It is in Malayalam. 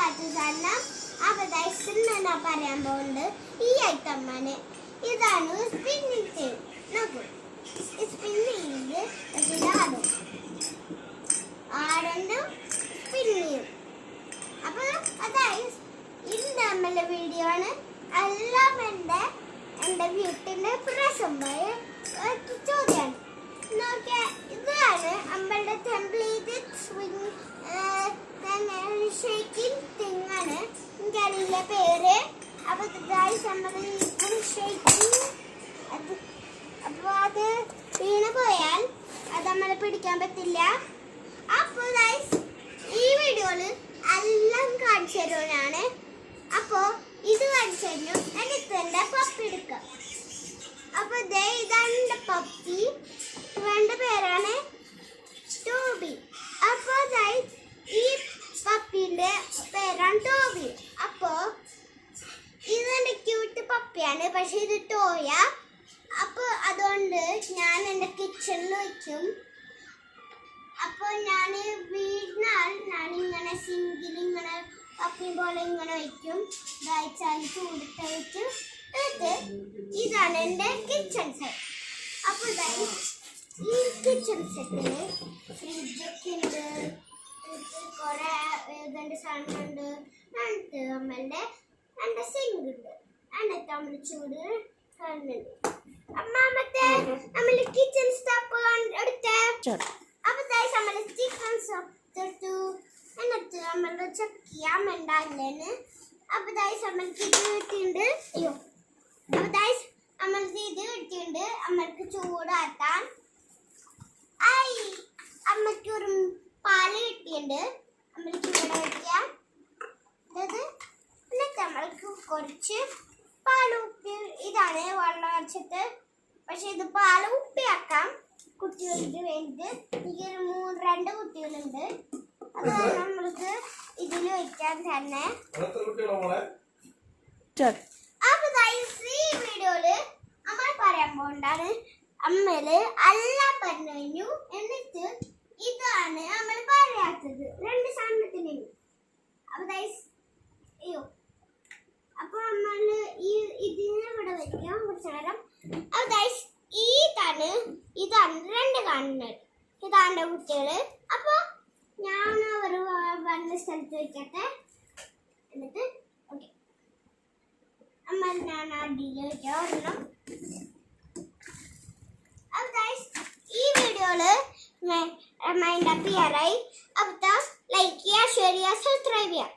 പറ്റാത്ത കാരണം അവതാശം പറയാൻ പോകുന്നത് ഈ ഐറ്റമാണ്. ഇതാണ് സ്പിന്നിങ് ടേബിൾ. നോക്കൂ, സ്പിന്നിങ് ആടും സ്പിന്നിങ്. അപ്പൊ അതായത് ഇത് നമ്മളുടെ വീഡിയോ ആണ്. എല്ലാം എൻ്റെ വീട്ടിന്റെ പ്രസംബമായ ചോദ്യമാണ്. നോക്കിയ ഇതാണ് നമ്മളുടെ ടെംപ്ലേറ്റ് സ്വിങ് ഷേക്കിംഗ് തിങ് ആണ്. എനിക്കറിയില്ല പേര്. അപ്പൊ ഷേക്കിംഗ് അപ്പൊ അത് വീണ് പോയാൽ അത് നമ്മൾ പിടിക്കാൻ പറ്റില്ല. അപ്പൊ ഈ വീഡിയോയില് എല്ലാം കാണിച്ചു തരുവാനാണ്. അപ്പൊ ഇത് കാണിച്ചു തരും. എന്നിട്ട് എന്റെ പപ്പി എടുക്കാം. അപ്പൊ ഇതാണ് എന്റെ പപ്പി. ഇവന്റെ പേരാണ് ടോബി. അപ്പൊ ഈ പപ്പിന്റെ പേരാണ് ടോബി. അപ്പൊ ഇത് എന്റെ ക്യൂട്ട് പപ്പിയാണ്, പക്ഷെ ഇത് ടോയ. അപ്പൊ അതുകൊണ്ട് ഞാൻ എന്റെ കിച്ചണിൽ വെക്കും. അപ്പൊ ഞാൻ വീടിനാൽ ഞാനിങ്ങനെ സിങ്കിൽ ഇങ്ങനെ പപ്പി പോലെ ഇങ്ങനെ വയ്ക്കും. ദായിച്ചാൽ ചൂടിട്ട് വെക്കും. ഇതാണ് എന്റെ കിച്ചൺ സെറ്റ്. അപ്പൊ ഈ കിച്ചൺ സെറ്റില് ഫ്രിഡ്ജൊക്കെ ഉണ്ട്, കുറെ സാധനങ്ങളുണ്ട്. എന്നിട്ട് എന്റെ സിങ്ക് ഉണ്ട്. എന്നിട്ട് നമ്മൾ ചൂട് കാണുന്നുണ്ട്. അമ്മാമത്തെ നമ്മൾ കിച്ചൺ സ്റ്റോപ്പ് എടുത്തേ. അപ്പൊ നമ്മൾ ചിക്കൻ സ്റ്റോപ്പ് ഇട്ടു. എന്നിട്ട് നമ്മളുടെ ചക്കിയാൻ ഉണ്ടാകില്ലേന്ന്. അപ്പൊ നമ്മൾക്ക് ഇത് കിട്ടിയിട്ടുണ്ട്. അയ്യോ, അപ്പൊ നമ്മൾക്ക് ഇത് കിട്ടിയിട്ടുണ്ട്. നമ്മൾക്ക് ചൂടാക്കാൻ അമ്മയ്ക്ക് ഒരു പാല് കിട്ടിയിട്ടുണ്ട്. നമ്മൾ ചൂട് വയ്ക്കാം. എന്നിട്ട് നമ്മൾക്ക് കുറച്ച് പാല് ഉപ്പി, ഇതാണ് വെള്ളം വെച്ചിട്ട്. പക്ഷെ ഇത് പാല് ഉപ്പിയാക്കാം കുട്ടികൾക്ക് വേണ്ടിയിട്ട്. എനിക്ക് 2 കുട്ടികളുണ്ട്. അത് നമ്മൾക്ക് ഇതിൽ വെക്കാൻ തന്നെ. അപ്പൊ ഈ വീഡിയോയില് അമ്മ പറയാൻ പോകണ്ടാണ്. അമ്മല് എല്ലാം പറഞ്ഞു കഴിഞ്ഞു. എന്നിട്ട് ഇതാണ് നമ്മൾ പറയാത്തത് 2 സാധനത്തിന്. അപ്പൊ അയ്യോ, അപ്പൊ നമ്മള് ഇതിനെ ഇവിടെ വെക്കാം കുറച്ചു നേരം. അപ്പൊ ഇതാണ് 2 കാണുന്നത്. ഇതാണ് കുട്ടികള്. അപ്പൊ ഞാൻ അവർ വന്ന സ്ഥലത്ത് വെക്കട്ടെ. എന്നിട്ട് ഓക്കെ, അമ്മ ഞാൻ അടിയിൽ വെക്കാം ഒരെണ്ണം. അപ്പൊ ഈ വീഡിയോയില് മൈൻഡ് അപ്പ് ചെയ്യാറായി. അപ്പൊ ലൈക്ക് ചെയ്യുക, ഷെയർ ചെയ്യുക, സബ്സ്ക്രൈബ് ചെയ്യുക.